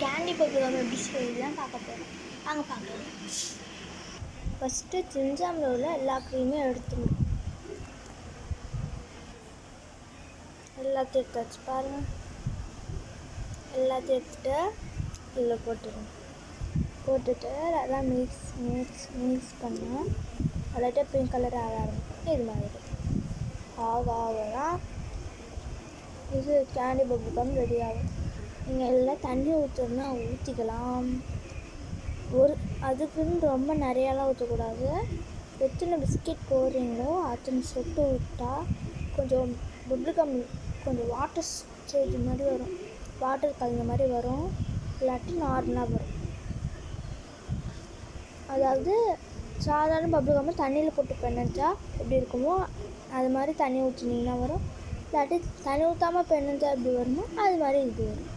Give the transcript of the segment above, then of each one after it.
Candy பப்ளிகம் எப்படி செய்யலாம் பார்க்க போகிறோம். வாங்க பார்க்கலாம். ஃபஸ்ட்டு ஜிஞ்சாமில் உள்ள எல்லா க்ரீமையும் எடுத்துடணும். எல்லாத்தையும் எடுத்தாச்சு பாருங்கள். எல்லாத்தையும் எடுத்துகிட்டு இதில் போட்டுட்டு அதெல்லாம் மிக்ஸ் பண்ணால் அல்லாட்ட பிங்க் கலர் ஆக ஆரம்பிக்கும். இது மாதிரி ஆகலாம் இது கேண்டி பப்ளிகம் ரெடி ஆகும். நீங்கள் எல்லாம் தண்ணி ஊற்றணும்னா ஊற்றிக்கலாம். அதுக்குன்னு ரொம்ப நிறையாலாம் ஊற்றக்கூடாது. எத்தனை பிஸ்கெட் போடுறீங்களோ அத்தனை சொட்டு விட்டால் கொஞ்சம் பப்ளிகம் கொஞ்சம் வாட்டர் ஸ்டேஜ் மாதிரி வரும், வாட்டர் கலந்த மாதிரி வரும், இல்லாட்டி நார்மலாக வரும். அதாவது சாதாரண பப்ளிகம் தண்ணியில் போட்டு பெனஞ்சா எப்படி இருக்குமோ அது மாதிரி தண்ணி ஊற்றினீங்கன்னா வரும். இல்லாட்டி தண்ணி ஊற்றாமல் பெனஞ்சா எப்படி வருமோ அது மாதிரி இது வரும்.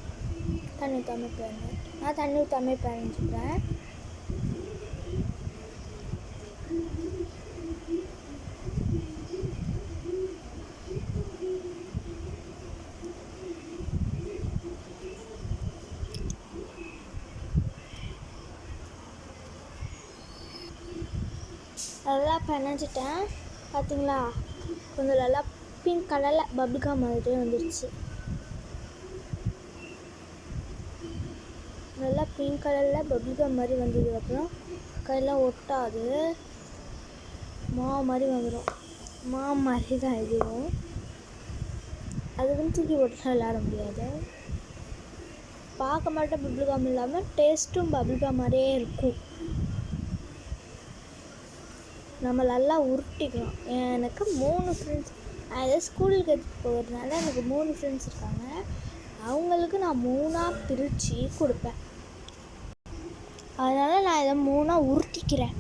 தண்ணி ஊற்றாமல் நான் தண்ணி ஊற்றாமல் பெனஞ்சுக்கிறேன். நல்லா பெனஞ்சிட்டேன். பார்த்தீங்களா, கொஞ்சம் நல்லா பிங்க் கலரில் பப்ளிகம் மாதிரியே வந்துடுச்சு. நல்லா பிங்க் கலரில் பப்ளிகம் மாதிரி வந்ததுக்கப்புறம் கையெல்லாம் ஒட்டாது, மாதிரி வந்துடும். மாதிரி தான் இதுவும். அதுக்குன்னு தூக்கி ஒட்டலாம் விளையாட முடியாது. பார்க்க மாட்டேன் பப்ளிகம் இல்லாமல் டேஸ்ட்டும் பப்ளிகம் மாதிரியே இருக்கும். நம்ம நல்லா உருட்டிக்கலாம். எனக்கு 3 ஃப்ரெண்ட்ஸ், அதாவது ஸ்கூலுக்கு எடுத்துகிட்டு போகிறதுனால எனக்கு 3 ஃப்ரெண்ட்ஸ் இருக்காங்க. அவங்களுக்கு நான் 3ஆக பிரித்து கொடுப்பேன். அதனால் நான் இதை 3ஆக உருட்டிக்கிறேன்.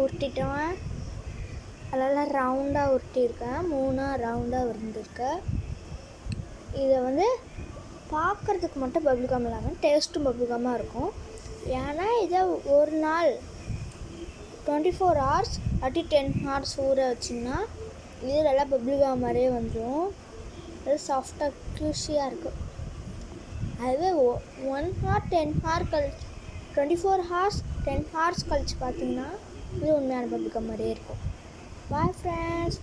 உருட்டிட்டேன். அதெல்லாம் ரவுண்டாக உருட்டியிருக்கேன். 3ஆக ரவுண்டாக வந்துருக்கேன். இதை பார்க்குறதுக்கு மட்டும் பப்ளிகம் இல்லாமல் டேஸ்ட்டும் பப்ளிகமாக இருக்கும். ஏன்னா இதை ஒரு நாள் 24 hours அப்படி 10 hours ஊற வச்சிங்கன்னா இது நல்லா பப்ளிகம் மாதிரியே வந்துடும். அது சாஃப்டாக க்யூஷியாக இருக்கும். அதுவே 1 hour 10 hours கழிச்சு 24 hours 10 hours கழிச்சு பார்த்தீங்கன்னா இது உண்மையான பப்ளிகம் மாதிரியே இருக்கும். Bye friends.